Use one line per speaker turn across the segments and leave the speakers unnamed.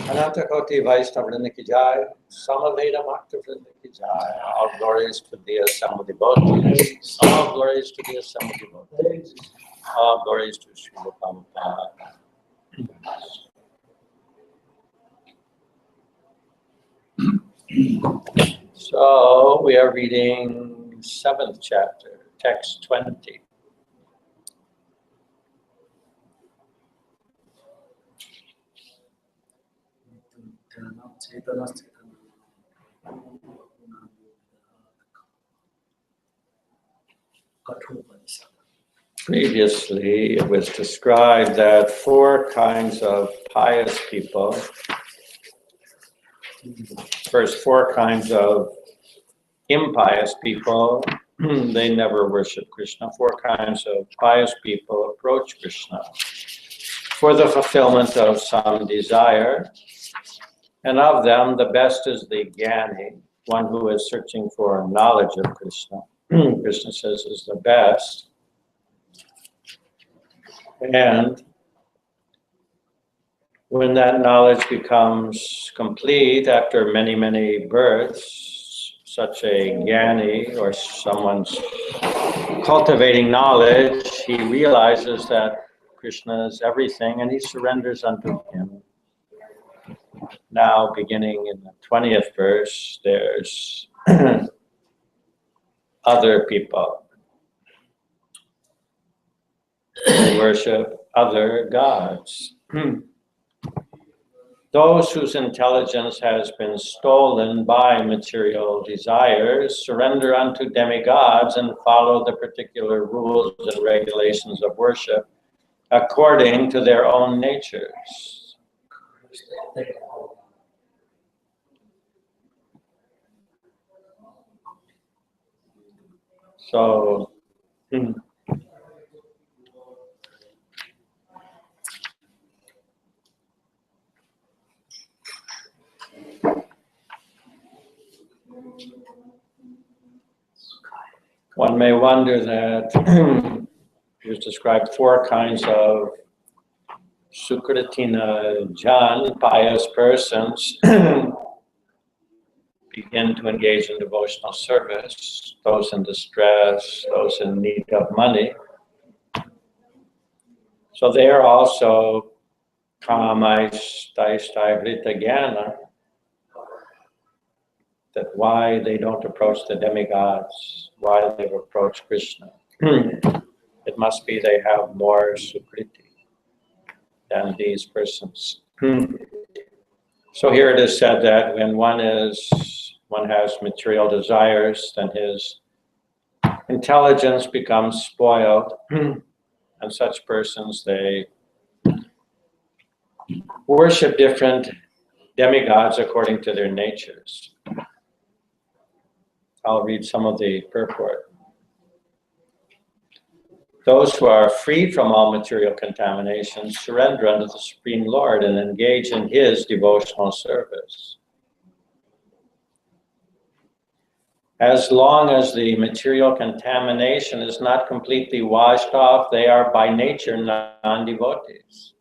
Anantakoti Vaishnavrinda ki jai, Samaveda Bhaktavrinda ki jai, all glories to the assembled devotees, all glories to the assembled devotees, all glories to Srila Prabhupada. So we are reading 7th chapter, text 20. Previously, it was described that 4 kinds of pious people, first 4 kinds of impious people, they never worship Krishna. 4 kinds of pious people approach Krishna for the fulfillment of some desire. And of them, the best is the Jnani, one who is searching for knowledge of Krishna. Krishna says is the best. And when that knowledge becomes complete after many, many births, such a Jnani or someone's cultivating knowledge, he realizes that Krishna is everything and he surrenders unto him. Now, beginning in the 20th verse, there's other people who worship other gods. Those whose intelligence has been stolen by material desires surrender unto demigods and follow the particular rules and regulations of worship according to their own natures. So, one may wonder that here's described 4 kinds of Sukritina Jan, pious persons, begin to engage in devotional service, those in distress, those in need of money. So they are also Kamaishtaishtavrita Jnana, that why they don't approach the demigods, why they approach Krishna. It must be they have more Sukriti than these persons. So here it is said that when one has material desires, then his intelligence becomes spoiled, and such persons, they worship different demigods according to their natures. I'll read some of the purport. Those who are free from all material contamination surrender unto the Supreme Lord and engage in His devotional service. As long as the material contamination is not completely washed off, they are by nature non-devotees.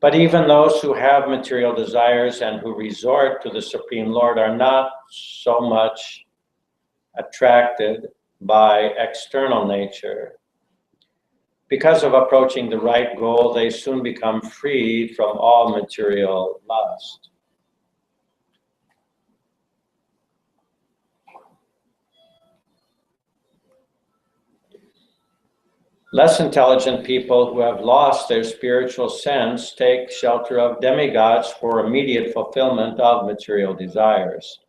But even those who have material desires and who resort to the Supreme Lord are not so much attracted by external nature. Because of approaching the right goal, they soon become freed from all material lust. Less intelligent people who have lost their spiritual sense take shelter of demigods for immediate fulfillment of material desires.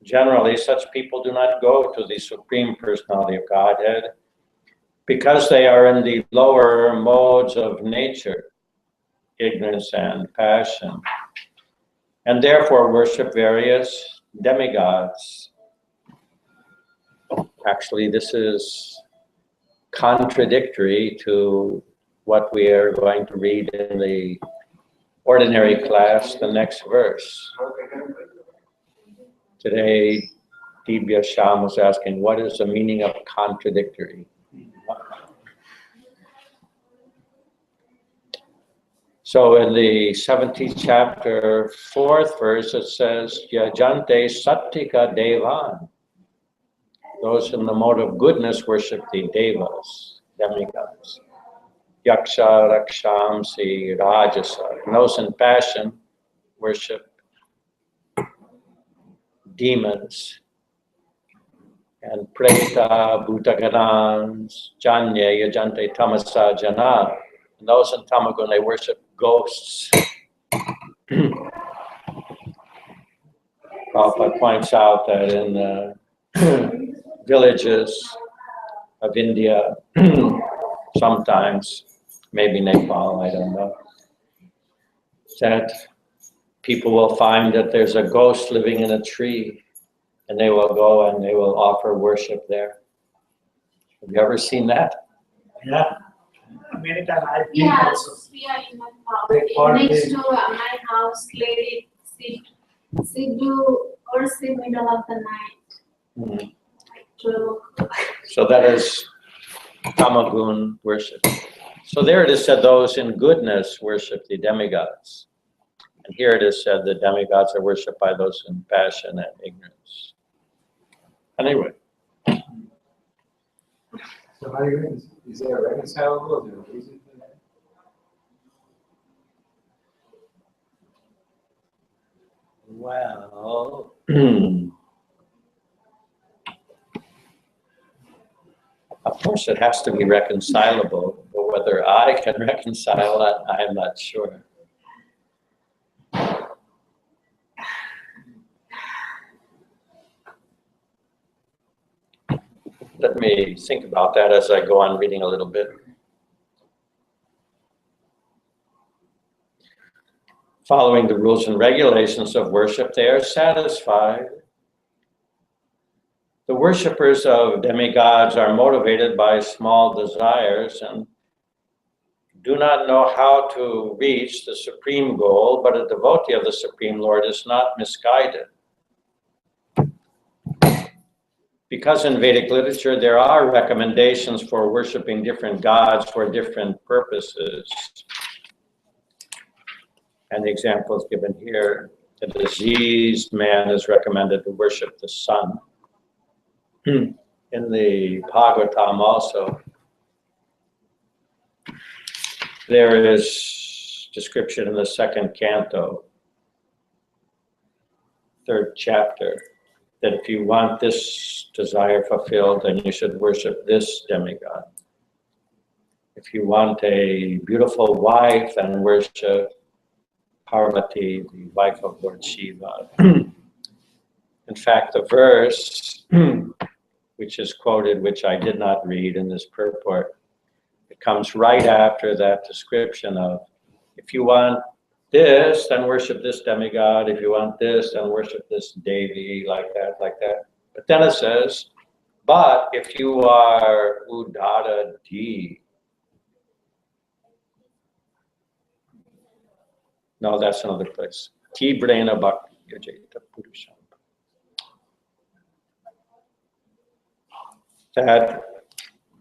Generally, such people do not go to the Supreme Personality of Godhead because they are in the lower modes of nature, ignorance and passion, and therefore worship various demigods. Actually, this is contradictory to what we are going to read in the ordinary class, the next verse. Today, Dibya Sham was asking, what is the meaning of contradictory? So in the 17th chapter, 4th verse, it says, Yajante Sattika Devan. Those in the mode of goodness worship the devas, demigods. Yaksha, Rakshamsi, Rajasa. And those in passion worship demons. And Preta, Bhutaganans, Janya, Yajante Tamasa Jana. And those in Tamagun, they worship ghosts. Prabhupada points out that in the villages of India, sometimes, maybe Nepal, I don't know, that people will find that there's a ghost living in a tree, and they will go and they will offer worship there. Have you ever seen that?
Yeah. Many times I've been also.
We are in my house. Next to my house, lady sit in middle of the night.
Mm-hmm.
Like 12 o'clock.
So that is Tamagun worship. So there it is said those in goodness worship the demigods. And here it is said the demigods are worshipped by those in passion and ignorance. Anyway.
So how do you, is that reconcilable? Is there a reason for that?
Well, of course it has to be reconcilable, but whether I can reconcile it, I'm not sure. Let me think about that as I go on reading a little bit. Following the rules and regulations of worship, they are satisfied. The worshippers of demigods are motivated by small desires and do not know how to reach the supreme goal, but a devotee of the Supreme Lord is not misguided. Because in Vedic literature there are recommendations for worshiping different gods for different purposes. And the example is given here. The diseased man is recommended to worship the sun. In the Bhagavatam also, there is description in the 2nd canto, 3rd chapter, that if you want this desire fulfilled, then you should worship this demigod. If you want a beautiful wife, then worship Parvati, the wife of Lord Shiva. In fact, the verse, which is quoted, which I did not read in this purport, it comes right after that description of, if you want this, then worship this demigod. If you want this, then worship this devi, like that, like that. But then it says, but if you are Udara D. No, that's another place. Tibrena Bhakti Yajeta Purusham. That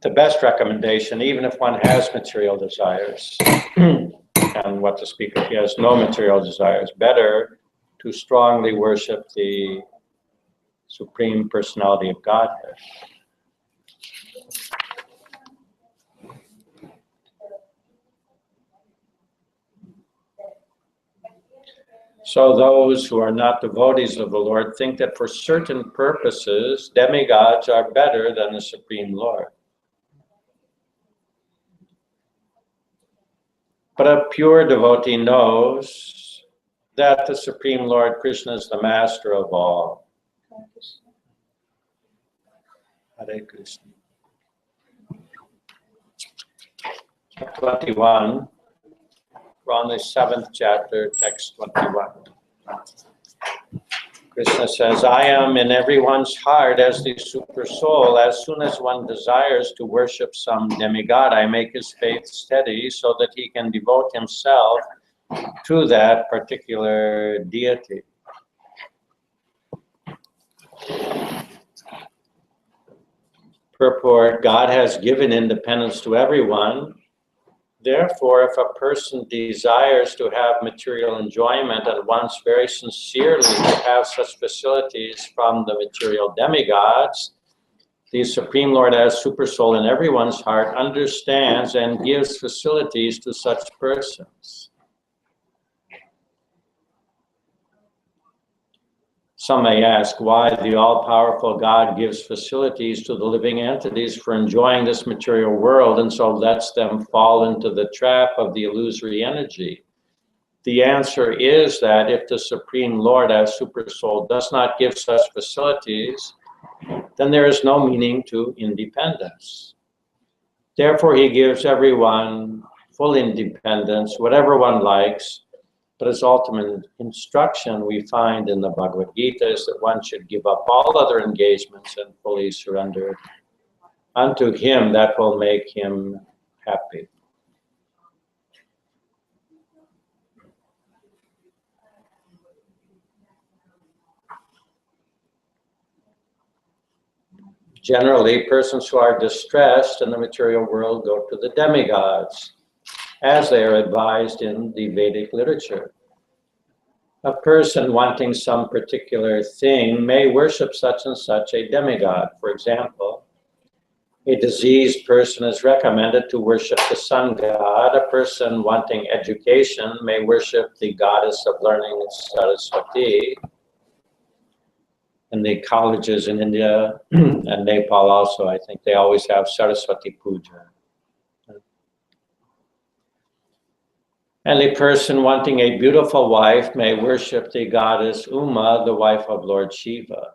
the best recommendation, even if one has material desires, and what to speak if he has no material desires, better to strongly worship the Supreme Personality of Godhead. So those who are not devotees of the Lord think that for certain purposes, demigods are better than the Supreme Lord. But a pure devotee knows that the Supreme Lord Krishna is the master of all. Hare Krishna. 21. We're on the 7th chapter, text 21. Krishna says, I am in everyone's heart as the super soul. As soon as one desires to worship some demigod, I make his faith steady so that he can devote himself to that particular deity. Purport, God has given independence to everyone. Therefore, if a person desires to have material enjoyment and wants very sincerely to have such facilities from the material demigods, the Supreme Lord as Super Soul in everyone's heart understands and gives facilities to such persons. Some may ask why the all-powerful God gives facilities to the living entities for enjoying this material world and so lets them fall into the trap of the illusory energy. The answer is that if the Supreme Lord as Super Soul does not give such facilities, then there is no meaning to independence. Therefore, he gives everyone full independence, whatever one likes. But his ultimate instruction we find in the Bhagavad Gita is that one should give up all other engagements and fully surrender unto him. That will make him happy. Generally, persons who are distressed in the material world go to the demigods, as they are advised in the Vedic literature. A person wanting some particular thing may worship such and such a demigod. For example, a diseased person is recommended to worship the sun god. A person wanting education may worship the goddess of learning, Saraswati. In the colleges in India and Nepal also, I think they always have Saraswati Puja. And a person wanting a beautiful wife may worship the goddess Uma, the wife of Lord Shiva.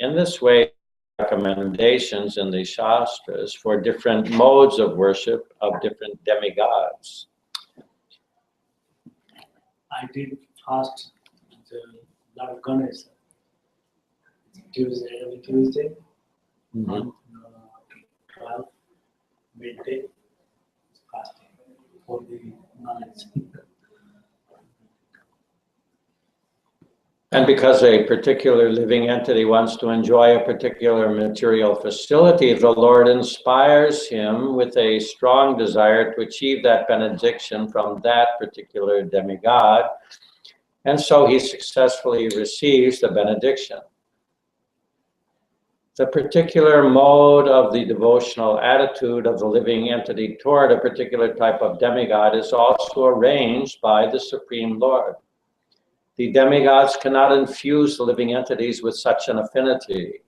In this way, recommendations in the Shastras for different modes of worship of different demigods.
I did fast the Lord Ganesh Tuesday, every Tuesday, on 12 midday, fasting for the knowledge.
And because a particular living entity wants to enjoy a particular material facility, the Lord inspires him with a strong desire to achieve that benediction from that particular demigod, and so he successfully receives the benediction. The particular mode of the devotional attitude of the living entity toward a particular type of demigod is also arranged by the Supreme Lord. The demigods cannot infuse the living entities with such an affinity,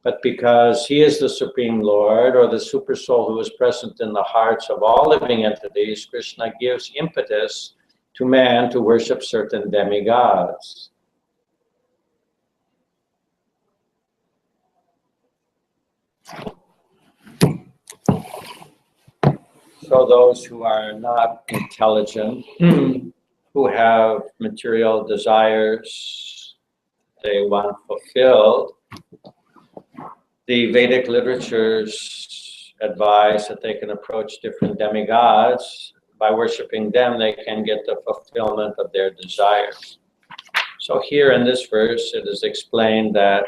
but because he is the Supreme Lord, or the Super Soul who is present in the hearts of all living entities, Krishna gives impetus to man to worship certain demigods. So those who are not intelligent, who have material desires they want fulfilled, the Vedic literatures advise that they can approach different demigods. By worshiping them, they can get the fulfillment of their desires. So here in this verse, it is explained that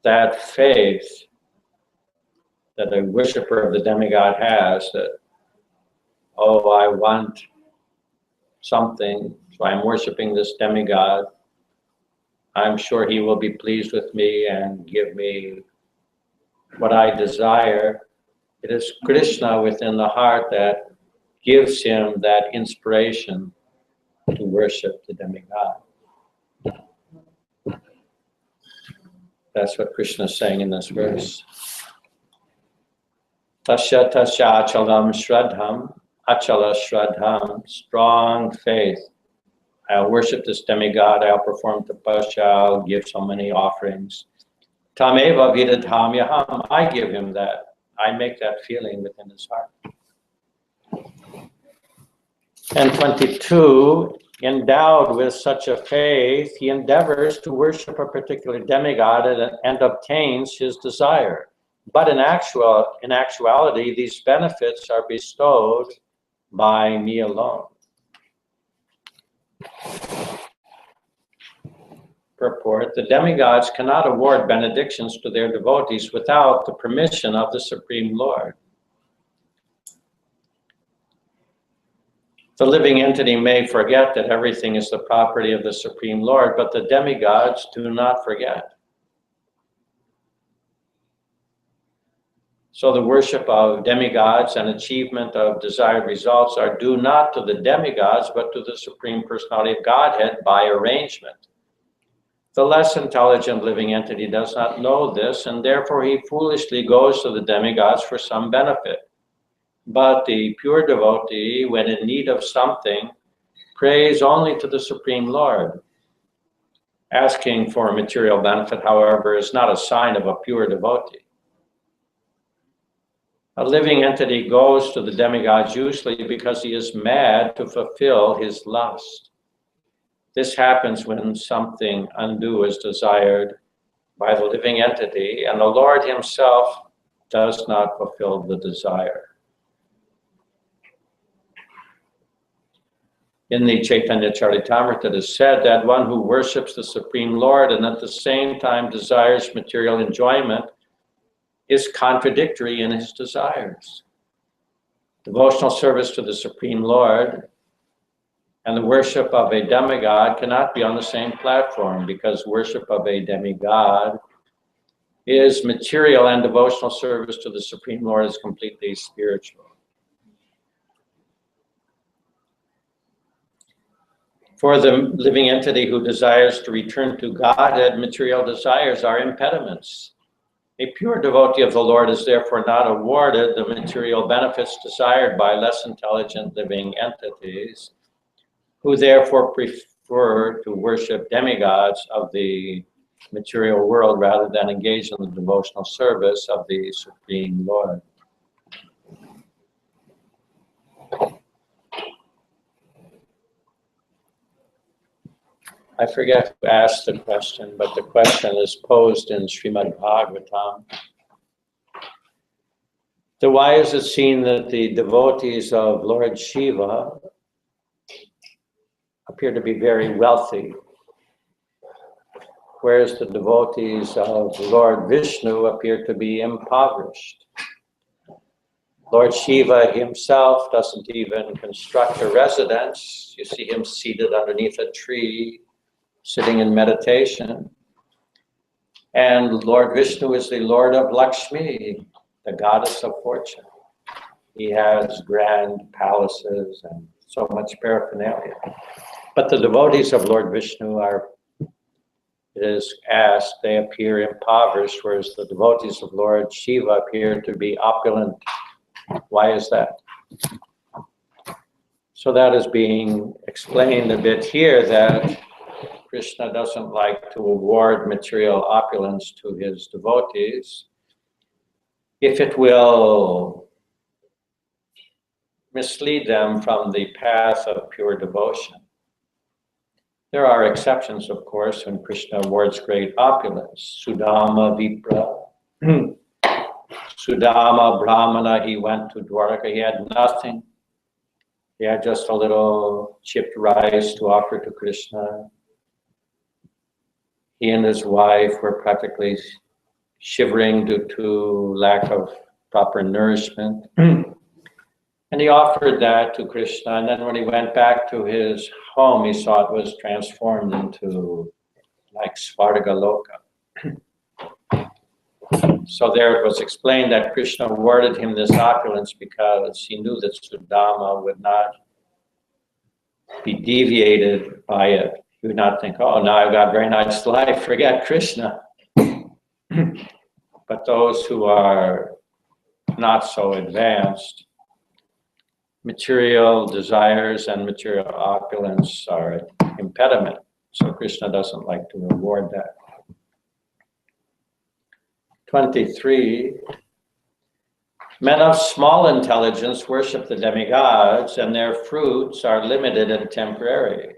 that faith that a worshiper of the demigod has, that, oh, I want something, so I'm worshiping this demigod, I'm sure he will be pleased with me and give me what I desire. It is Krishna within the heart that gives him that inspiration to worship the demigod. That's what Krishna is saying in this verse. Tasya tasya achalam shraddham, achala shraddham, strong faith. I'll worship this demigod, I'll perform tapasya, I'll give so many offerings. Tameva vidadham yaham, I give him that. I make that feeling within his heart. And 22, endowed with such a faith, he endeavors to worship a particular demigod and obtains his desire. But in actuality, these benefits are bestowed by me alone. Purport, the demigods cannot award benedictions to their devotees without the permission of the Supreme Lord. The living entity may forget that everything is the property of the Supreme Lord, but the demigods do not forget. So the worship of demigods and achievement of desired results are due not to the demigods, but to the Supreme Personality of Godhead by arrangement. The less intelligent living entity does not know this, and therefore he foolishly goes to the demigods for some benefit. But the pure devotee, when in need of something, prays only to the Supreme Lord. Asking for a material benefit, however, is not a sign of a pure devotee. A living entity goes to the demigods usually because he is mad to fulfill his lust. This happens when something undue is desired by the living entity, and the Lord himself does not fulfill the desire. In the Chaitanya Charitamrita, it is said that one who worships the Supreme Lord and at the same time desires material enjoyment is contradictory in his desires. Devotional service to the Supreme Lord and the worship of a demigod cannot be on the same platform, because worship of a demigod is material and devotional service to the Supreme Lord is completely spiritual. For the living entity who desires to return to Godhead, material desires are impediments. A pure devotee of the Lord is therefore not awarded the material benefits desired by less intelligent living entities, who therefore prefer to worship demigods of the material world rather than engage in the devotional service of the Supreme Lord. I forget who asked the question, but the question is posed in Srimad Bhagavatam. So why is it seen that the devotees of Lord Shiva appear to be very wealthy, whereas the devotees of Lord Vishnu appear to be impoverished? Lord Shiva himself doesn't even construct a residence. You see him seated underneath a tree, sitting in meditation. And Lord Vishnu is the Lord of Lakshmi, the goddess of fortune. He has grand palaces and so much paraphernalia. But the devotees of Lord Vishnu are, it is asked, they appear impoverished, whereas the devotees of Lord Shiva appear to be opulent. Why is that? So that is being explained a bit here, that Krishna doesn't like to award material opulence to his devotees if it will mislead them from the path of pure devotion. There are exceptions, of course, when Krishna awards great opulence. Sudama Vipra, Sudama Brahmana, he went to Dwarka, he had nothing. He had just a little chipped rice to offer to Krishna. He and his wife were practically shivering due to lack of proper nourishment. And he offered that to Krishna, and then when he went back to his home, he saw it was transformed into like Svarga Loka. So there it was explained that Krishna awarded him this opulence because he knew that Sudama would not be deviated by it. He would not think, oh, now I've got a very nice life, forget Krishna. But those who are not so advanced, material desires and material opulence are an impediment. So Krishna doesn't like to reward that. 23. Men of small intelligence worship the demigods, and their fruits are limited and temporary.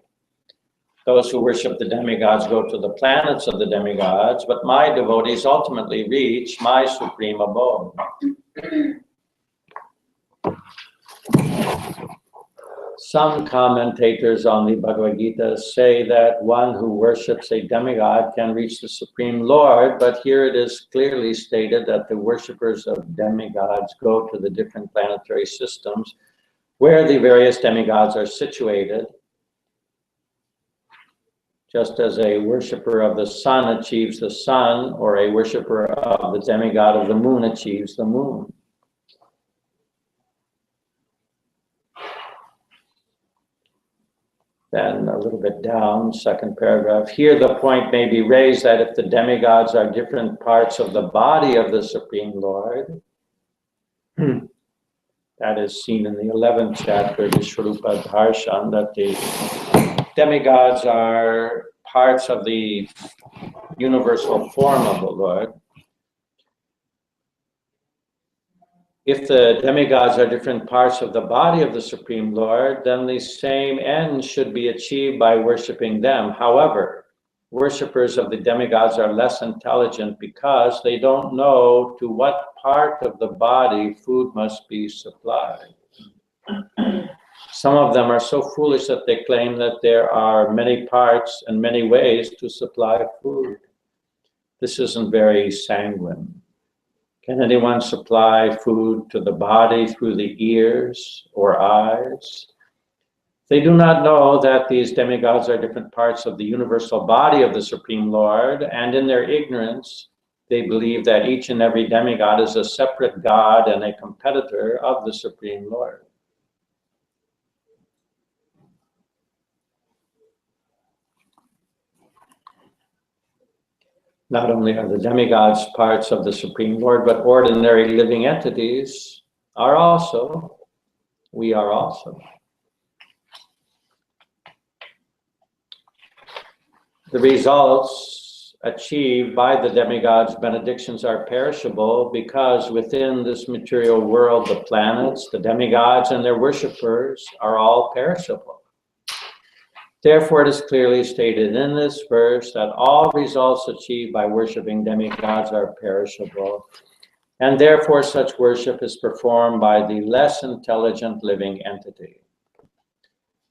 Those who worship the demigods go to the planets of the demigods, but my devotees ultimately reach my supreme abode. Some commentators on the Bhagavad Gita say that one who worships a demigod can reach the Supreme Lord, but here it is clearly stated that the worshippers of demigods go to the different planetary systems where the various demigods are situated, just as a worshipper of the sun achieves the sun, or a worshipper of the demigod of the moon achieves the moon. Then a little bit down, second paragraph. Here the point may be raised that if the demigods are different parts of the body of the Supreme Lord, that is seen in the 11th chapter, Vishwarupa Darshan, that the demigods are parts of the universal form of the Lord. If the demigods are different parts of the body of the Supreme Lord, then the same end should be achieved by worshiping them. However, worshippers of the demigods are less intelligent because they don't know to what part of the body food must be supplied. Some of them are so foolish that they claim that there are many parts and many ways to supply food. This isn't very sanguine. Can anyone supply food to the body through the ears or eyes? They do not know that these demigods are different parts of the universal body of the Supreme Lord, and in their ignorance, they believe that each and every demigod is a separate god and a competitor of the Supreme Lord. Not only are the demigods parts of the Supreme Lord, but ordinary living entities are also. We are also. The results achieved by the demigods' benedictions are perishable because within this material world, the planets, the demigods, and their worshippers are all perishable. Therefore, it is clearly stated in this verse that all results achieved by worshiping demigods are perishable, and therefore such worship is performed by the less intelligent living entity.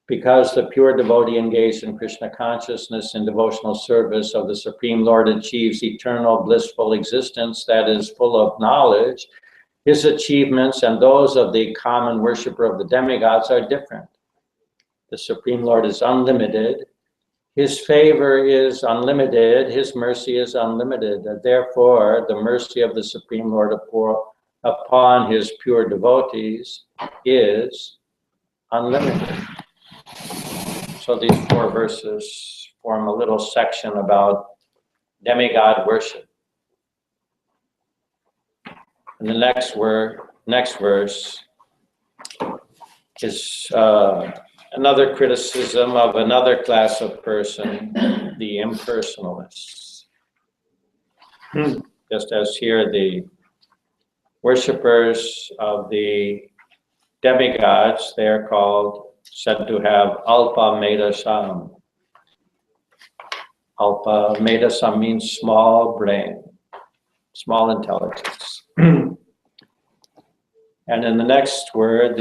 Because the pure devotee engaged in Krishna consciousness and devotional service of the Supreme Lord achieves eternal blissful existence that is full of knowledge, his achievements and those of the common worshipper of the demigods are different. The Supreme Lord is unlimited. His favor is unlimited. His mercy is unlimited. And therefore, the mercy of the Supreme Lord upon his pure devotees is unlimited. So these 4 verses form a little section about demigod worship. And the next verse is another criticism of another class of person, the impersonalists. Just as here, the worshippers of the demigods, they are said to have alpa medasam. Alpa medasam means small brain, small intelligence. And in the next word,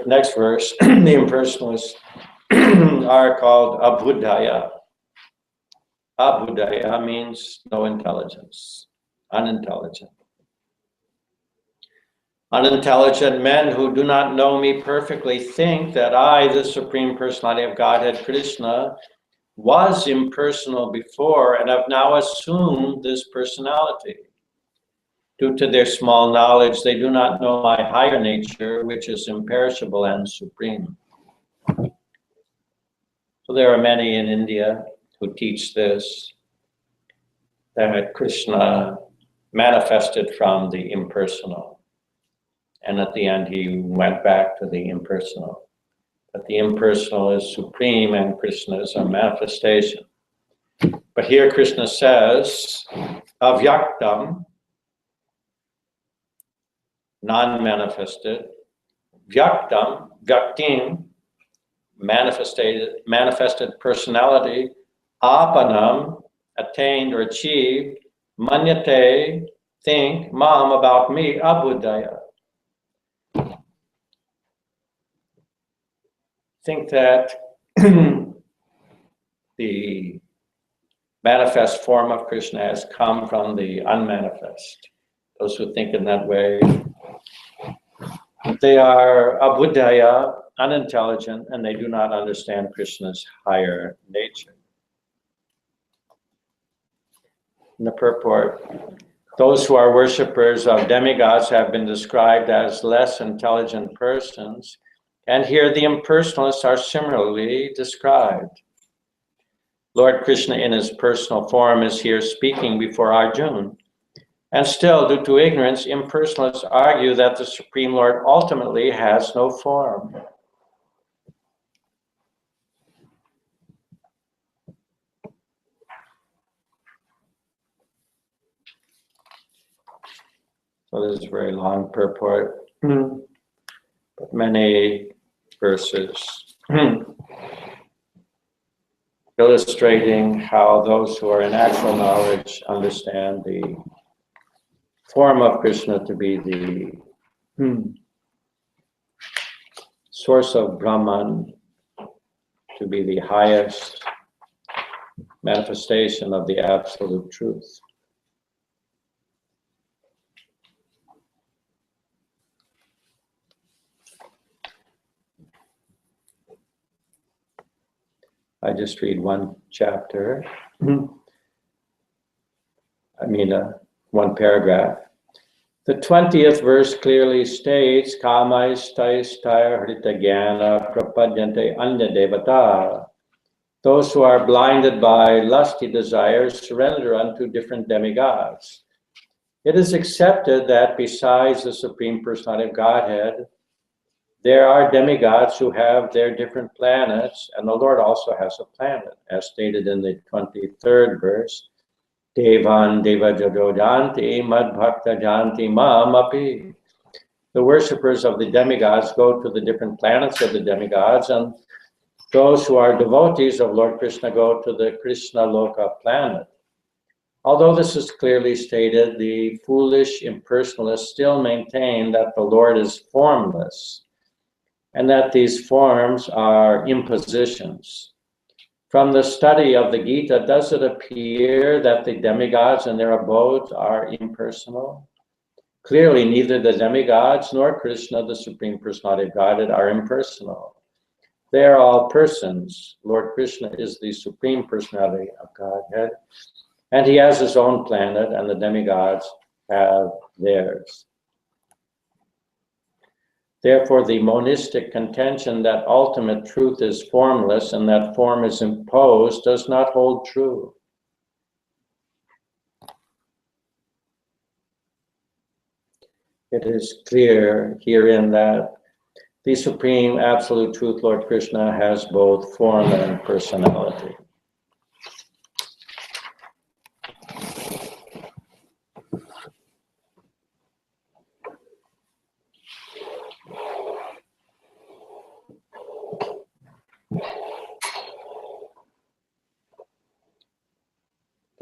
next verse, the impersonalists are called abhuddhaya. Abhuddhaya means no intelligence, unintelligent. Unintelligent men who do not know me perfectly think that I, the Supreme Personality of Godhead, Krishna, was impersonal before and have now assumed this personality. Due to their small knowledge, they do not know my higher nature, which is imperishable and supreme. So there are many in India who teach this, that Krishna manifested from the impersonal. And at the end, he went back to the impersonal. That the impersonal is supreme and Krishna is a manifestation. But here Krishna says, avyaktam, non-manifested, vyaktam, vyaktim, manifested personality, apanam, attained or achieved, manyate, think, mam, about me, abudaya. Think that the manifest form of Krishna has come from the unmanifest. Those who think in that way, they are abudaya, unintelligent, and they do not understand Krishna's higher nature. In the purport, those who are worshippers of demigods have been described as less intelligent persons, and here the impersonalists are similarly described. Lord Krishna in his personal form is here speaking before Arjuna. And still, due to ignorance, impersonalists argue that the Supreme Lord ultimately has no form. So this is a very long purport, but many verses illustrating how those who are in actual knowledge understand the form of Krishna to be the source of Brahman, to be the highest manifestation of the absolute truth. I just read one chapter, one paragraph. The 20th verse clearly states, Kamaistaistair Hritagana Prapadyante Anya Devata. Those who are blinded by lusty desires surrender unto different demigods. It is accepted that besides the Supreme Personality of Godhead, there are demigods who have their different planets, and the Lord also has a planet, as stated in the 23rd verse. Devan Deva Jadojanti Mad Bhakta Janti Mam Api. The worshippers of the demigods go to the different planets of the demigods, and those who are devotees of Lord Krishna go to the Krishna Loka planet. Although this is clearly stated, the foolish impersonalists still maintain that the Lord is formless, and that these forms are impositions. From the study of the Gita, does it appear that the demigods and their abodes are impersonal? Clearly, neither the demigods nor Krishna, the Supreme Personality of Godhead, are impersonal. They are all persons. Lord Krishna is the Supreme Personality of Godhead, and he has his own planet, and the demigods have theirs. Therefore, the monistic contention that ultimate truth is formless and that form is imposed does not hold true. It is clear herein that the Supreme Absolute Truth, Lord Krishna, has both form and personality.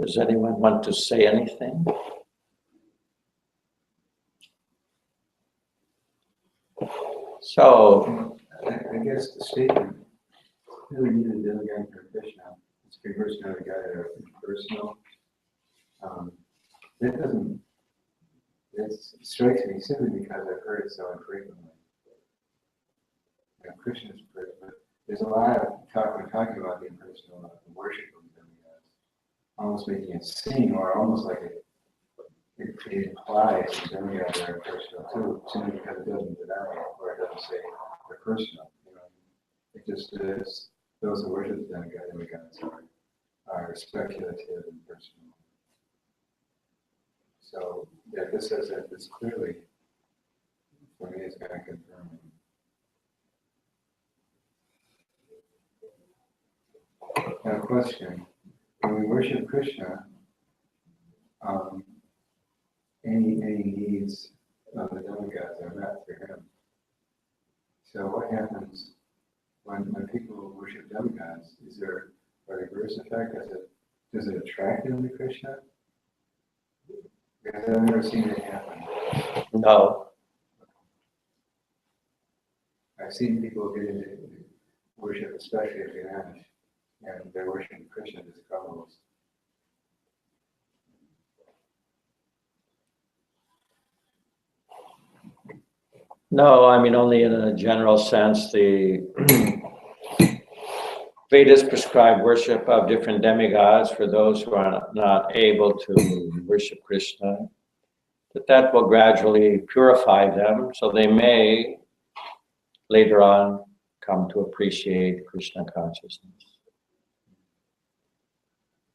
Does anyone want to say anything? So,
I guess the statement, really needed to again for Krishna, it's personal guide or personal. That doesn't, it strikes me simply because I've heard it so infrequently. Krishna's person, but there's a lot of talk, we're talking about the impersonal worship of the demigods, almost making it seem, or almost like it implies the demigods are impersonal too, simply because it doesn't deny it, or it doesn't say they're personal. You know, it just is, those who worship the demigods are speculative and personal. So, yeah, this says that this clearly, for me, is going to confirm it. Now, a question: when we worship Krishna, any needs of the demigods are met for him. So, what happens when people worship demigods? Is there a reverse effect? Does it attract them to Krishna? Because I've never seen it happen.
No.
I've seen people get into worship, especially of Ganesh, and they're worshiping Krishna as couples.
No, I mean only in a general sense. The Vedas prescribe worship of different demigods for those who are not able to worship Krishna. That will gradually purify them, so they may later on come to appreciate Krishna consciousness.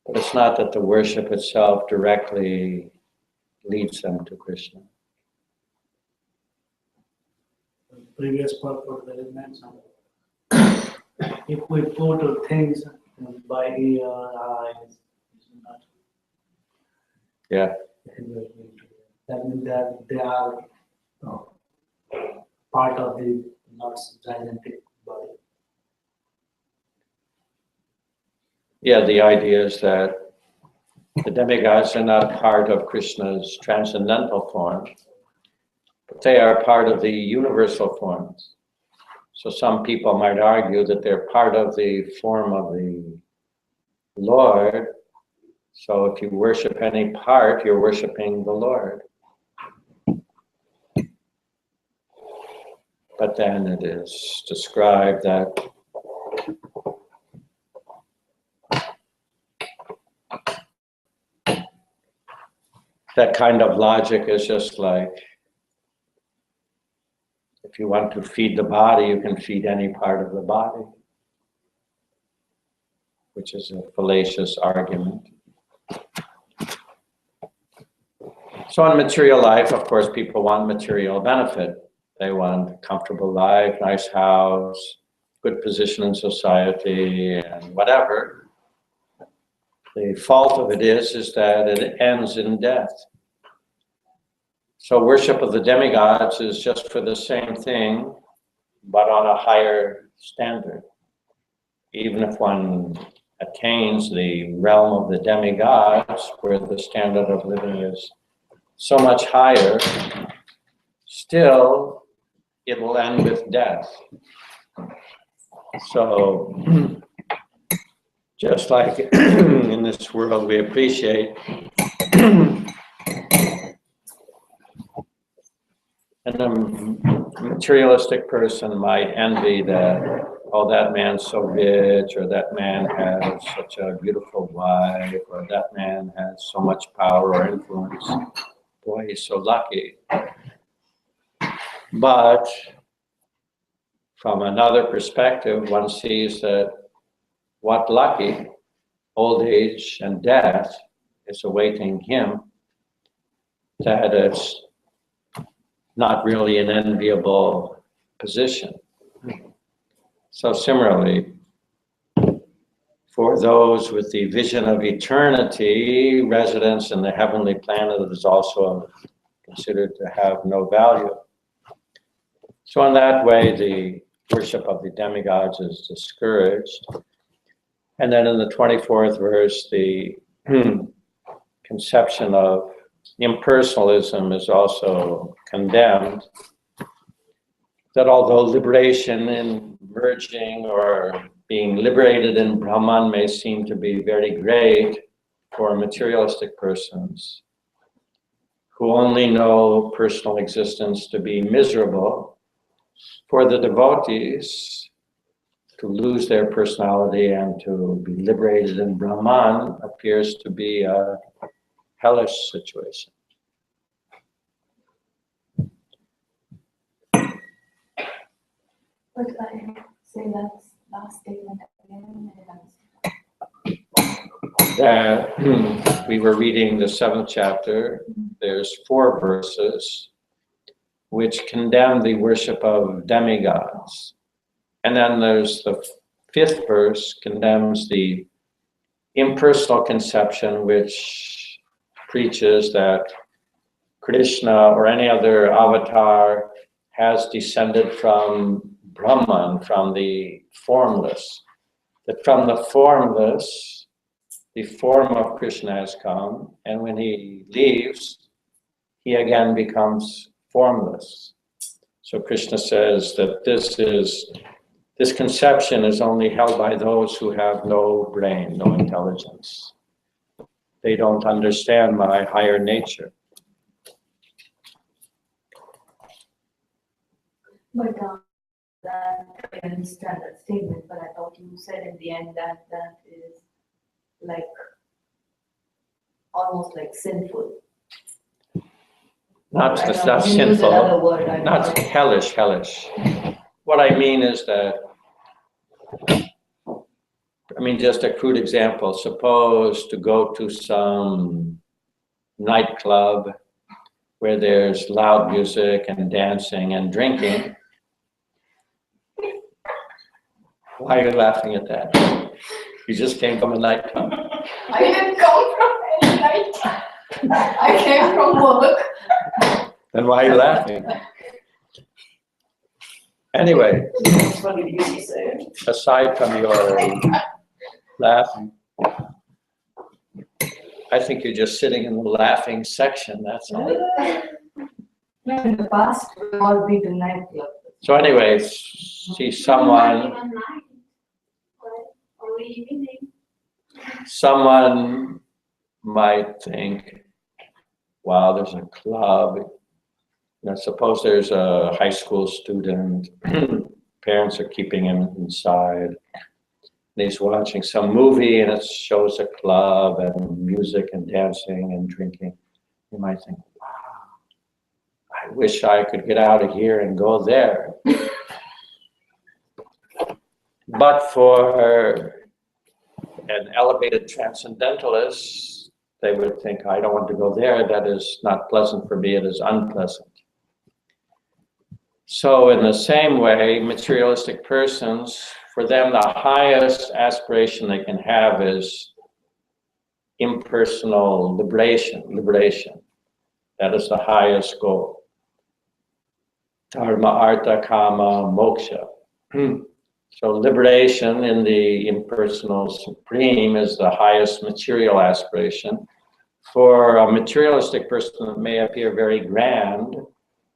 But it's not that the worship itself directly leads them to Krishna.
The previous purport that is mentioned. If we put things by ear, eyes,
Yeah.
that means that they are part of the Lord's gigantic body.
Yeah, the idea is that the demigods are not part of Krishna's transcendental form, but they are part of the universal forms. So some people might argue that they're part of the form of the Lord. So if you worship any part, you're worshiping the Lord. But then it is described that that kind of logic is just like, if you want to feed the body, you can feed any part of the body, which is a fallacious argument. So in material life, of course, people want material benefit. They want a comfortable life, nice house, good position in society, and whatever. The fault of it is that it ends in death. So worship of the demigods is just for the same thing, but on a higher standard. Even if one attains the realm of the demigods, where the standard of living is so much higher, still it will end with death. So just like in this world we appreciate and a materialistic person might envy that, oh, that man's so rich, or that man has such a beautiful wife, or that man has so much power or influence. Boy, he's so lucky. But from another perspective, one sees that what lucky, old age and death is awaiting him, that it's not really an enviable position. So similarly, for those with the vision of eternity, residence in the heavenly planet is also considered to have no value. So in that way, the worship of the demigods is discouraged. And then in the 24th verse, the conception of impersonalism is also condemned. That although liberation in merging or being liberated in Brahman may seem to be very great for materialistic persons who only know personal existence to be miserable, for the devotees to lose their personality and to be liberated in Brahman appears to be a hellish situation.
But I say that last statement again.
That we were reading the 7th chapter. There's 4 verses which condemn the worship of demigods. And then there's the 5th verse condemns the impersonal conception which preaches that Krishna or any other avatar has descended from Brahman, from the formless. That from the formless, the form of Krishna has come, and when he leaves, he again becomes formless. So Krishna says that this conception is only held by those who have no brain, no intelligence. They don't understand my higher nature.
But that, I understand that statement, but I thought you said in the end that that is like almost like sinful.
Not
Use
sinful,
another word, I
not
don't know.
hellish. What I mean is that, just a crude example, suppose to go to some nightclub where there's loud music and dancing and drinking. Why are you laughing at that? You just came from a nightclub.
I didn't come from any night. I came from work.
Then why are you laughing? Anyway,
What did you say?
aside from your laughing, I think you're just sitting in the laughing section, that's all.
In the past, we all be the nightclub.
So anyway, see someone might think, wow, there's a club. Suppose there's a high school student, parents are keeping him inside. And he's watching some movie and it shows a club and music and dancing and drinking. You might think, wow, I wish I could get out of here and go there. But for an elevated transcendentalist, they would think, I don't want to go there. That is not pleasant for me. It is unpleasant. So in the same way, materialistic persons, for them, the highest aspiration they can have is impersonal liberation. That is the highest goal. Dharma, artha, kama, moksha. So liberation in the impersonal supreme is the highest material aspiration. For a materialistic person, it may appear very grand,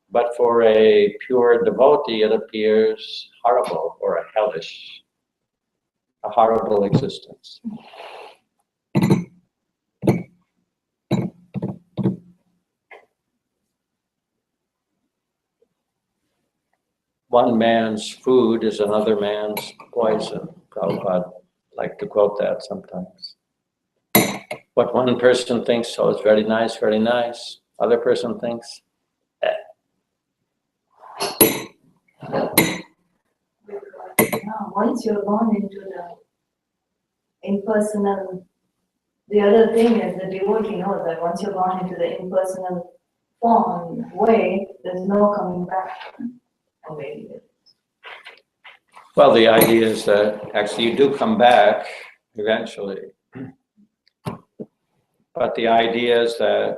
but for a pure devotee, it appears horrible or hellish, a horrible existence. One man's food is another man's poison. Prabhupada like to quote that sometimes. What one person thinks, oh, it's very nice, very nice. Other person thinks,
Once you're gone into the impersonal, the other thing is the devotee knows that once you're gone into the impersonal form, way, there's no coming back.
Well, the idea is that actually you do come back eventually. But the idea is that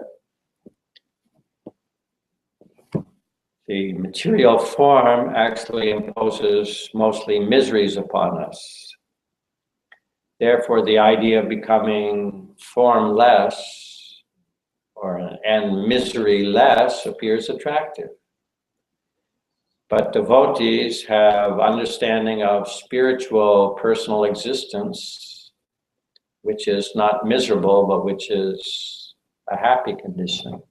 the material form actually imposes mostly miseries upon us. Therefore, the idea of becoming formless and misery-less appears attractive. But devotees have understanding of spiritual personal existence, which is not miserable, but which is a happy condition.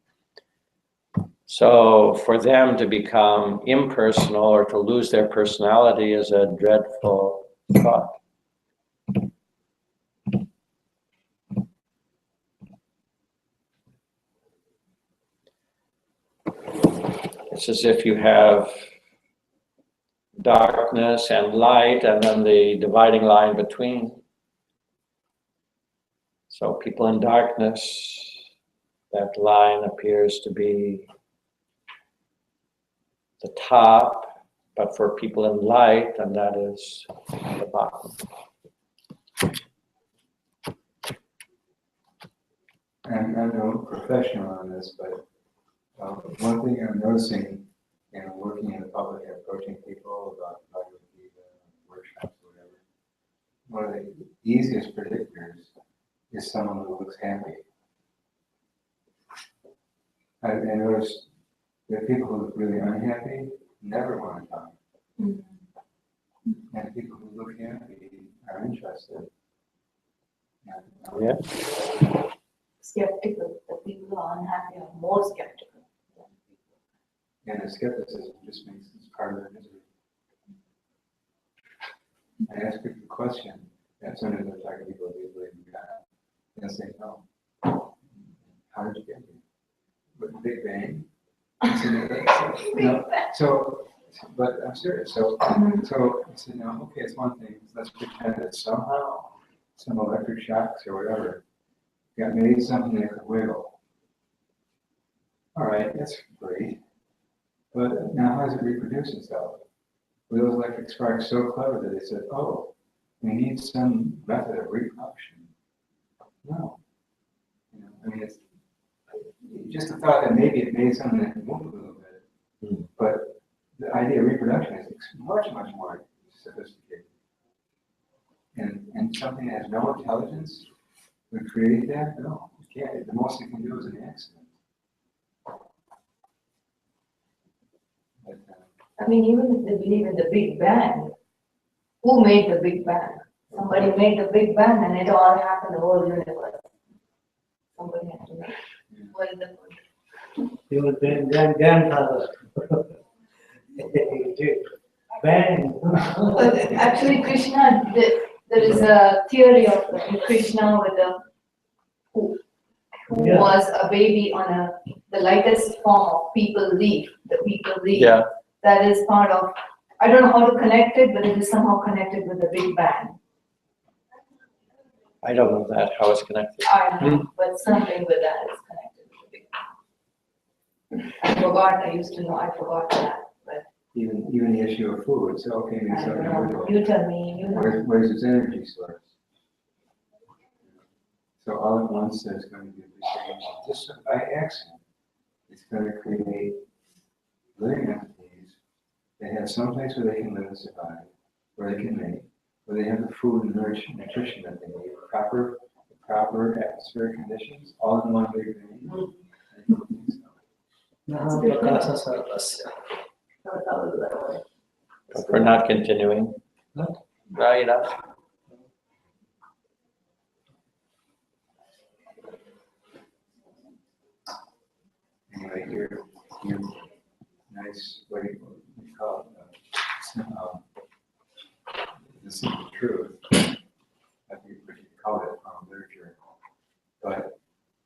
So for them to become impersonal or to lose their personality is a dreadful thought. It's as if you have darkness and light and then the dividing line between. So people in darkness, that line appears to be the top, but for people in light, and that is the bottom.
And I'm no professional on this, but one thing I'm noticing, working in the public and approaching people about BhagavadGita workshops or whatever, one of the easiest predictors is someone who looks happy. I noticed that people who look really unhappy never want to talk. And people who look happy are interested.
Yeah.
Skeptical, the people who are unhappy are more skeptical.
And the skepticism just makes this part of their misery. I ask people a question, as soon as I talk to people, do you believe in God? They'll say no. How did you get here? With the Big Bang? No. So, but I'm serious. So I said, no, okay, it's one thing. Let's pretend that somehow, some electric shocks or whatever, got made something that could wiggle. All right, that's great. But now how does it reproduce itself? Were those electric sparks so clever that they said, oh, we need some method of reproduction? No. I mean, it's just the thought that maybe it made something that could move a little bit. But the idea of reproduction is much, much more sophisticated. And something that has no intelligence would create that? No, it can't. The most it can do is an accident. But,
I mean, even if they believe in the Big Bang, who made the Big Bang? Somebody made the Big Bang and it all happened, the whole universe. Somebody had to make it. What is the point?
Your grandfather. Bang.
But actually, Krishna, there is a theory of Krishna with who
Yeah.
was a baby on the lightest form of people leaf, the people leaf.
Yeah.
That is part of, I don't know how to connect it, but it is somehow connected with the Big Bang.
I don't know that, how it's connected.
I don't know, but something with that is connected with the Big Bang. I forgot, I used to know, I forgot that, but
even the issue of food. So okay,
I
so
don't know. You tell me, you know.
where's its energy source? So all at once there's going to be a big change. Just by accident, it's going to create living entities that have some place where they can live and survive, where they can mate, where they have the food and nutrition that they need, proper atmospheric conditions, all in one big thing.
But we're not continuing. Right enough.
Anyway, you're nice, what do you call it? The simple truth. I think what you call it literature, but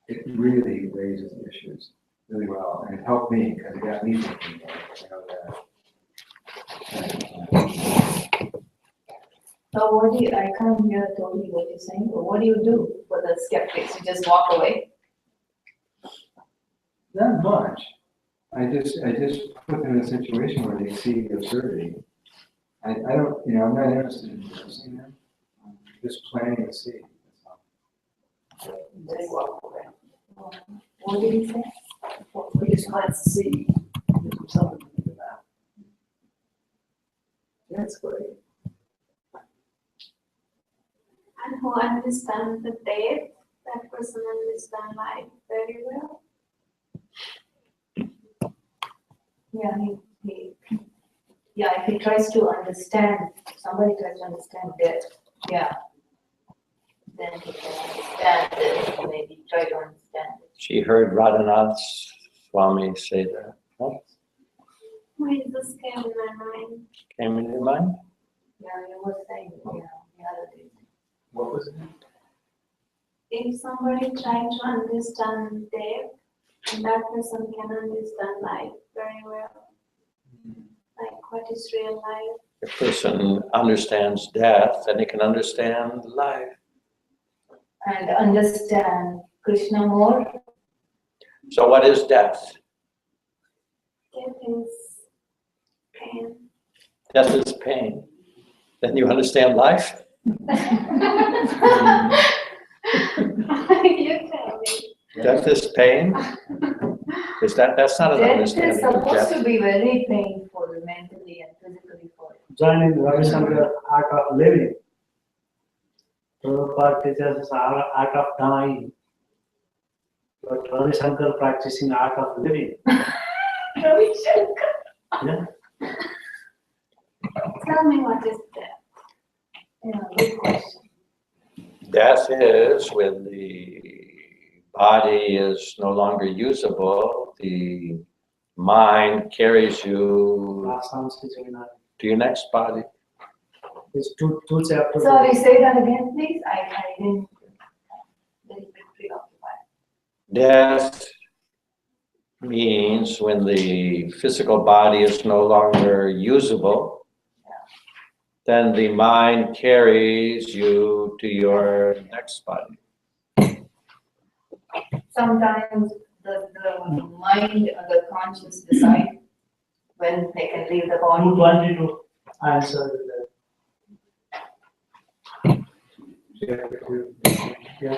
it really raises issues really well, and it helped me because it got me thinking. I know that.
So what do you, I can't hear totally what you're saying, but what do you do for the skeptics? You just walk away?
Not much. I just put them in a situation where they see the absurdity. I don't, I'm not interested in forcing them. I'm just planting the seed.
Just walk away. What did he say?
We just plant the seed. There's something to think about. That's great.
And who understands the death, that person understands life very well.
Yeah, if he tries to understand, somebody tries to understand death, yeah. Then he can understand this, maybe try to understand it.
She heard Radhanath Swami say that. What
Why this came in my mind?
came in your mind?
Yeah, you were saying, the other day.
What was it?
If somebody tries to understand death, and that person can understand life very well, like what is real life.
If a person understands death, then he can understand life.
And understand Krishna more.
So what is death?
Death is pain.
Death is pain. Then you understand life?
You tell me.
Death is pain? That's not an
Death is
understanding of
supposed
death.
to be very painful mentally and physically for you.
Joining Ravi Shankar art of living. Prabhupada teaches us art of dying. But Ravi Shankar practicing art of living.
Ravi Shankar.
Yeah.
Tell me what is death.
Yeah, good question.
Death is when the body is no longer usable, the mind carries you to your next body.
It's two chapters.
Sorry, say that again, please. I didn't. Little bit preoccupied.
Death means when the physical body is no longer usable, then the mind carries you to your next body.
Sometimes the mind or the conscious decide when they can leave the body.
222 answer yeah.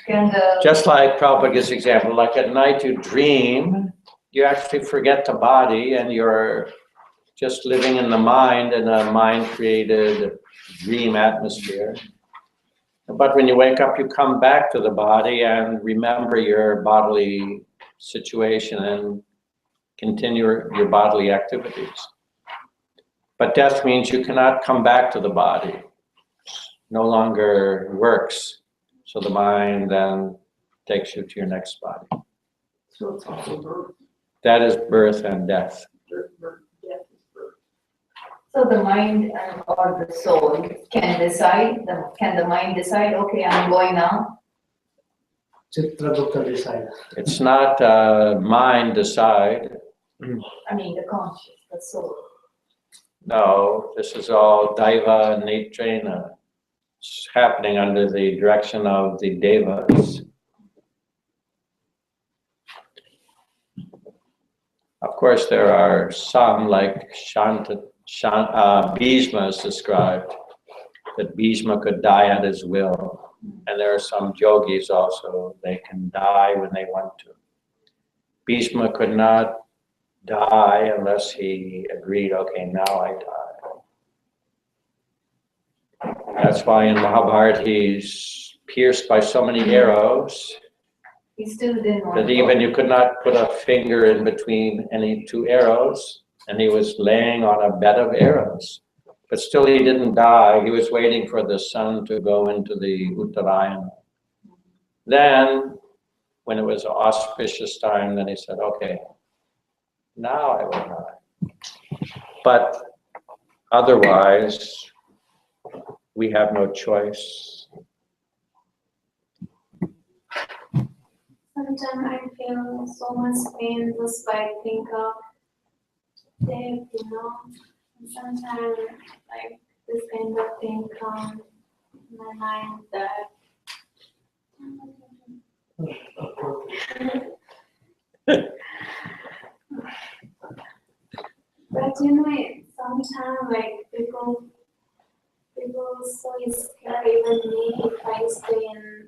Can the
Just like Prabhupada gives example, like at night you dream, you actually forget the body and you're just living in the mind in a mind-created dream atmosphere. But when you wake up, you come back to the body and remember your bodily situation and continue your bodily activities. But death means you cannot come back to the body. No longer works. So the mind then takes you to your next body.
So it's also birth.
That is birth and death.
Death is birth.
so the mind or the soul can decide. Can the mind decide? Okay, I'm going now.
Chitragupta decide.
It's not mind decide.
I mean the conscious, the soul.
No, this is all Daiva Netrena. It's happening under the direction of the Devas. Of course, there are some like Bhishma is described, that Bhishma could die at his will. And there are some yogis also, they can die when they want to. Bhishma could not die unless he agreed, okay, now I die. That's why in Mahabharata he's pierced by so many arrows
He still didn't want
that
to
even you could not put a finger in between any two arrows, and he was laying on a bed of arrows. But still he didn't die, he was waiting for the sun to go into the Uttarayana. Then, when it was an auspicious time, then he said, okay, now I will die. But otherwise, we have no choice.
Sometimes I feel so much pain just by think of death, you know. And sometimes like this kind of thing comes in my mind that but you know sometimes like people so scary even me if I stay in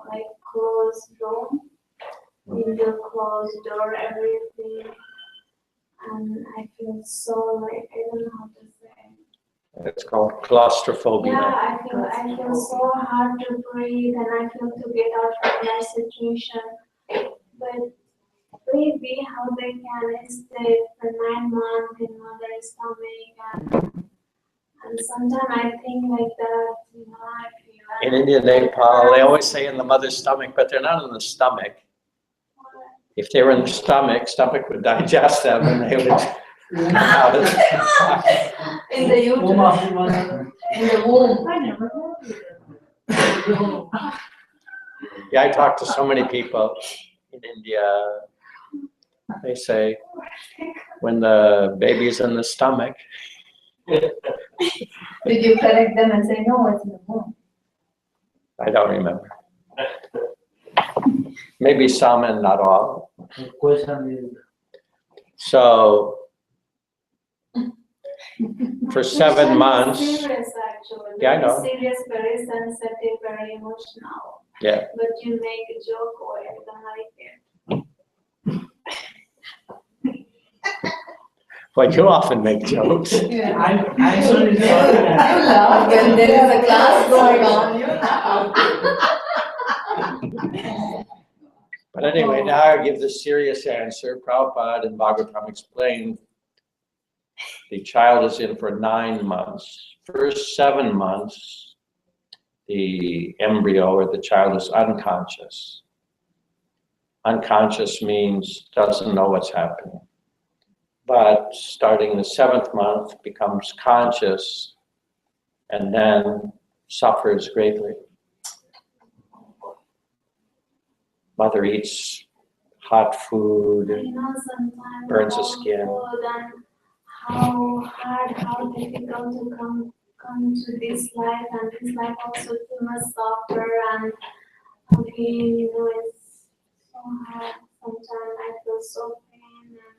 like closed room. Window closed, door, everything, and I feel so like I don't know how to say.
It's called claustrophobia.
Yeah, I feel so hard to breathe, and I feel to get out from that situation. But maybe how they can stay for 9 months in mother's stomach, and sometimes I think like that, you know, I feel.
In India, Nepal, they always say in the mother's stomach, but they're not in the stomach. If they were in the stomach would digest them and they would Now this-
In the
Womb
uterus,
of mother.
in the womb.
I never heard of
Yeah, I talk to so many people in India. They say, when the baby's in the stomach,
Did you correct them and say, no, it's in the womb?
I don't remember. Maybe some and not all.
The question is,
So for
It's
7
very
months,
Serious actually.
Yeah, I know.
Very serious, very sensitive, very emotional.
yeah,
But you make a joke or I don't like it.
well, you often make jokes.
Yeah.
I'm actually
You
sorry.
laugh when there is a class going on, you laugh.
But anyway, now I give the serious answer. Prabhupada and Bhagavatam explained the child is in for 9 months. First 7 months, the embryo or the child is unconscious. Unconscious means doesn't know what's happening. But starting the 7th month becomes conscious and then suffers greatly. Mother eats hot food,
I know sometimes
burns the
all
skin.
food and how hard, how difficult to come to this life, and this life also too much suffer and again, you know, it's so hard. Sometimes I feel so pain and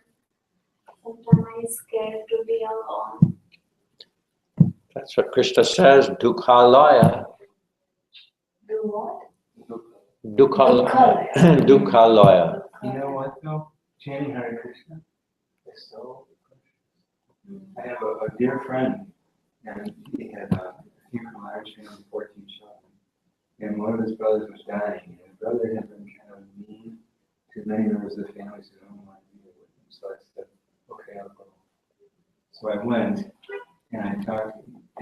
sometimes I'm scared to be alone.
That's what Krishna says, dukhalaya.
Do what?
Dukhalaya. Dukhalaya.
You know what though? Chanting Hare Krishna is so. I have a dear friend, and he had a human large family of 14 children. And one of his brothers was dying, and his brother had been kind of mean to many members of the family, so I don't want to deal with him. So I said, okay, I'll go. So I went, and I talked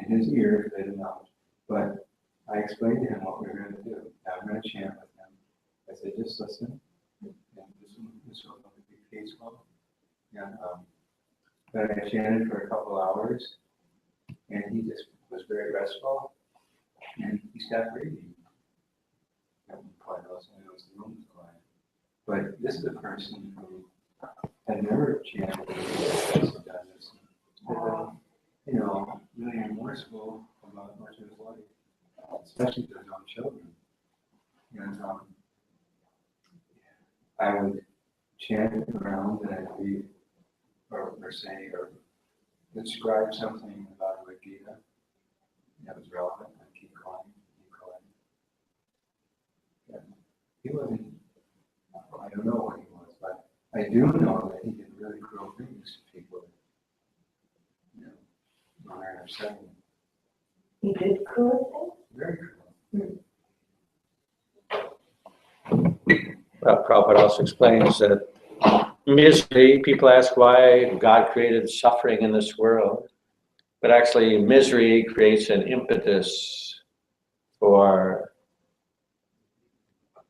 in his ear, because I didn't know. But I explained to him what we were going to do. Now I'm going to chant with him. I said, just listen, and this will be peaceful. And, but I chanted for a couple hours, and he just was very restful, and he stopped breathing. At one point, also, it was the room was quiet. But this is a person who had never chanted done this. You know, really remorseful about much of his life, especially to his own children. And I would chant around and I'd read or say or describe something about BhagavadGita that was relevant and keep going. Yeah. He wasn't, I don't know what he was, but I do know that he did really cruel things to people. You know, minor upsetting.
He did cruel
Very cruel.
Well, Prabhupada also explains that misery, people ask why God created suffering in this world, but actually misery creates an impetus for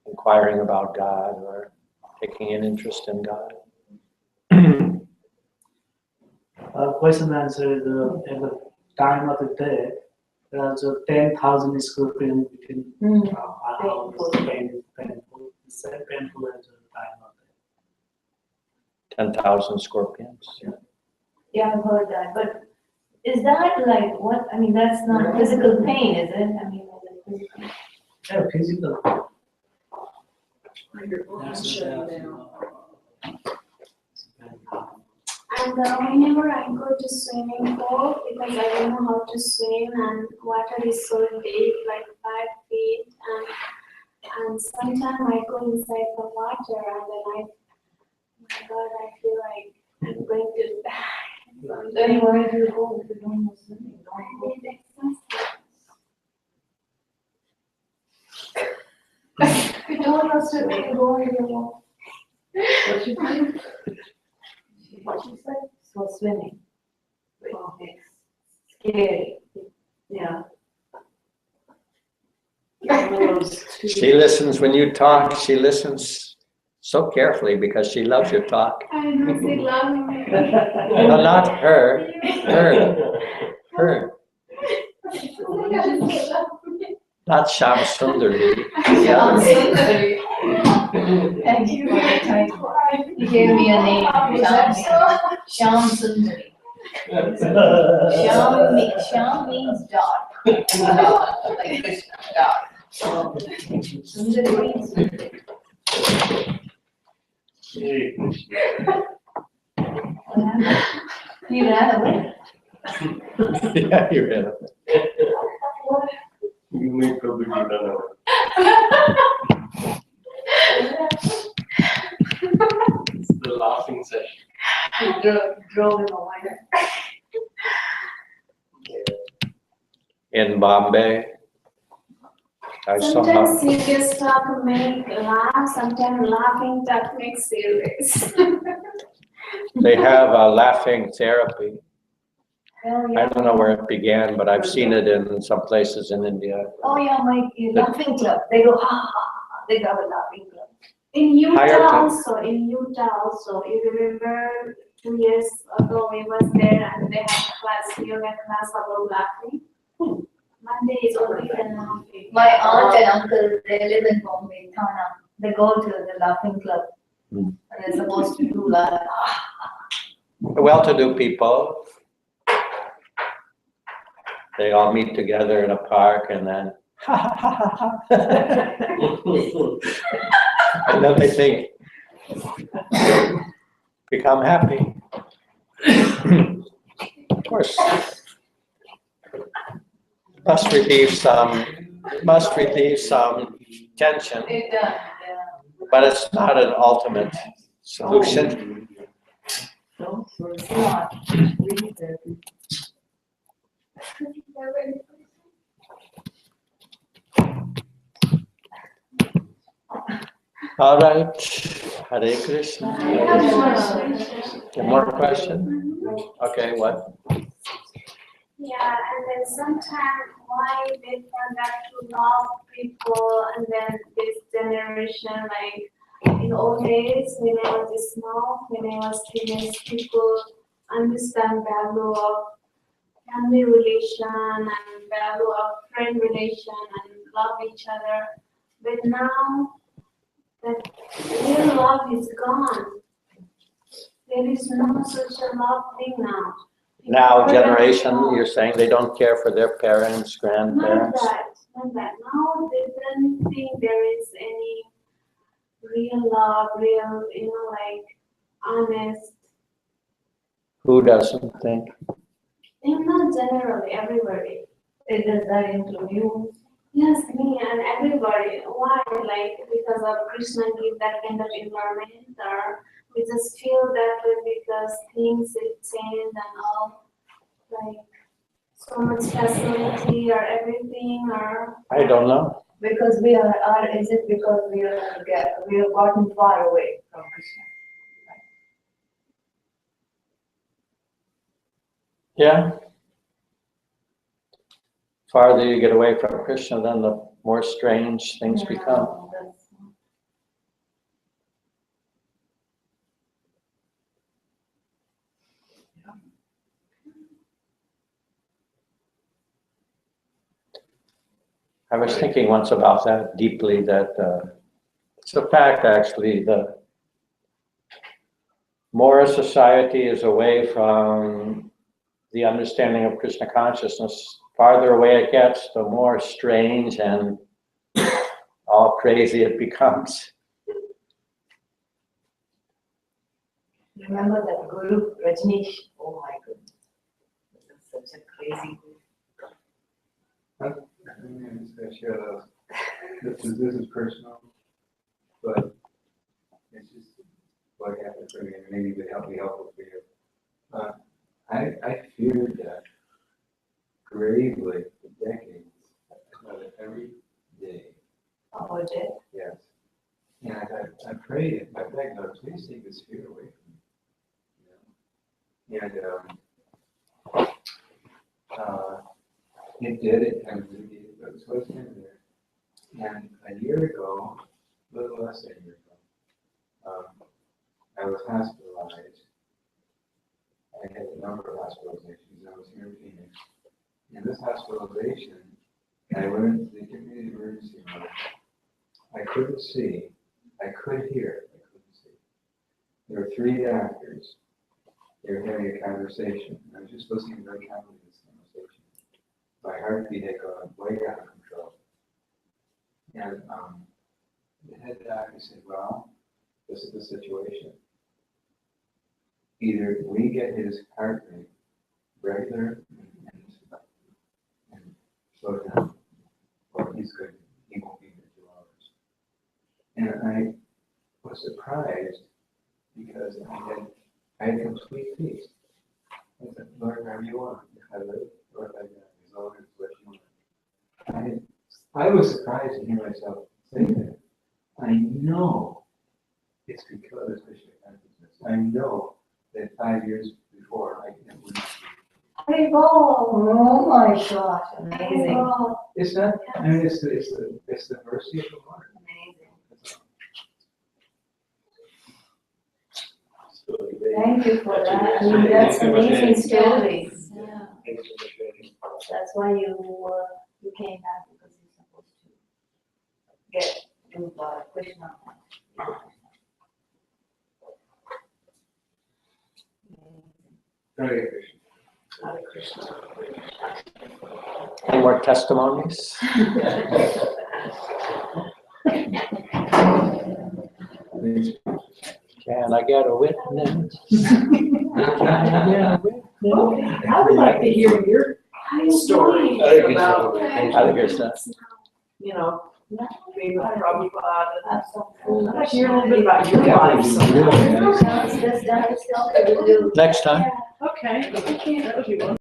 inquiring about God or taking an interest in God.
question and answer is at the time of the day, there are 10,000 scorpions between our house. Painful. It's painful at the time of the
10,000 scorpions.
Yeah, I've heard that, but is that like what, I mean, that's not physical pain, is it? I mean, is it physical?
yeah, physical.
Your arms shutting down.
And whenever I go to swimming pool, because I don't know how to swim and water is so deep, like 5 feet, and sometimes I go inside the water and then oh my God, I feel like I'm going to die.
Then why do you go if you don't know swimming?
I
Don't go.
need exercise.
If you don't know swimming, you go in your wall. What you do? What you say? So swimming. It's scary.
Yeah.
She listens when you talk, she listens. so carefully because she loves your talk.
I know she loves me.
No, not her. Her. Not Sham Sundari.
Shyam Sundari. Thank you for the title. He gave me a name, Shyam Sundari. Shyam means dark. Like Krishna, dark. Sundari means sundari. He ran away.
Yeah, you read it.
You make BhagavadGita now. It's the laughing session.
He drove him away.
In Bombay, I saw
Sometimes serious talk make laugh, sometimes laughing talk makes serious.
they have a laughing therapy.
Oh,
I
yeah.
don't know where it began, but I've seen it in some places in India.
Oh, yeah, my laughing club. They go, ha, ha, ha. They have a laughing club.
In
Higher
Utah
class.
also, you remember 2 years ago we was there and they had class, yoga class about laughing. Monday is only for laughing.
My aunt and uncle, they live in Bombay, Thana. They go to the laughing club.
Hmm.
And they're supposed to do laugh.
Well-to-do people, they all meet together in a park and then and then they think, become happy. Of course, must relieve some tension,
It does,
but it's not an ultimate solution.
So, it's not.
All right, Hare Krishna. More question? Okay, what?
Yeah, and then sometimes why they forget to love people, and then this generation, like in old days when I was small, when I was teenage, people understand value of family relation and value of friend relation and love each other. But now that real love is gone. There is no such a love thing now.
Now generation, you're saying they don't care for their parents, grandparents?
Not that. Now they don't think there is any real love, real, like honest.
Who doesn't think?
Not generally, everybody.
Does that include you?
Yes, me and everybody. Why? Like because of Krishna give that kind of environment, or we just feel that way because things have changed and all, like so much facility or everything, or
I don't know.
Because we are, or is it because we have gotten far away from Krishna?
Yeah. Farther you get away from Krishna, then the more strange things become. I was thinking once about that deeply, that it's a fact actually, the more a society is away from the understanding of Krishna consciousness, farther away it gets, the more strange and all crazy it becomes.
Remember that Guru Rajneesh? Oh my goodness. This is such a crazy guru.
This is personal, but it's just what happened for me, and maybe it would help me helpful for you. I feared that gravely for decades, every day.
Oh, it did?
Yes. And I prayed, I begged, Lord, please take this fear away from me. And it did, it was what's in there. And a year ago, a little less than a year I was hospitalized. I had a number of hospitalizations. I was here in Phoenix. In this hospitalization, I went into the community emergency room. I couldn't see. I could hear. I couldn't see. There were 3 doctors. They were having a conversation. I was just listening very calmly to this conversation. My heartbeat had gone way out of control. And the head doctor said, well, this is the situation. Either we get his heart rate regular and slow down, or he's good. He won't be here 2 hours. And I was surprised because I had complete peace. I said, Lord, wherever you want, if I live or if I die, as long as what you want. I was surprised to hear myself say that. I know it's because of this mission of consciousness. I know that 5 years before I would not be.
Oh my gosh, amazing.
It's not, I mean, it's the mercy of the Lord.
Amazing. Thank you for that. I mean, that's an amazing story.
Yeah.
That's why you came back, because you're supposed to get to Krishna.
Hare Krishna.
Any more testimonies? Can I get a witness? Can I get a witness?
Okay, I would like to hear your story about,
I think it's that.
you know, being with Prabhupada.
That's so cool.
I'd like to hear a little bit about your life.
Next time.
Okay, that would be one.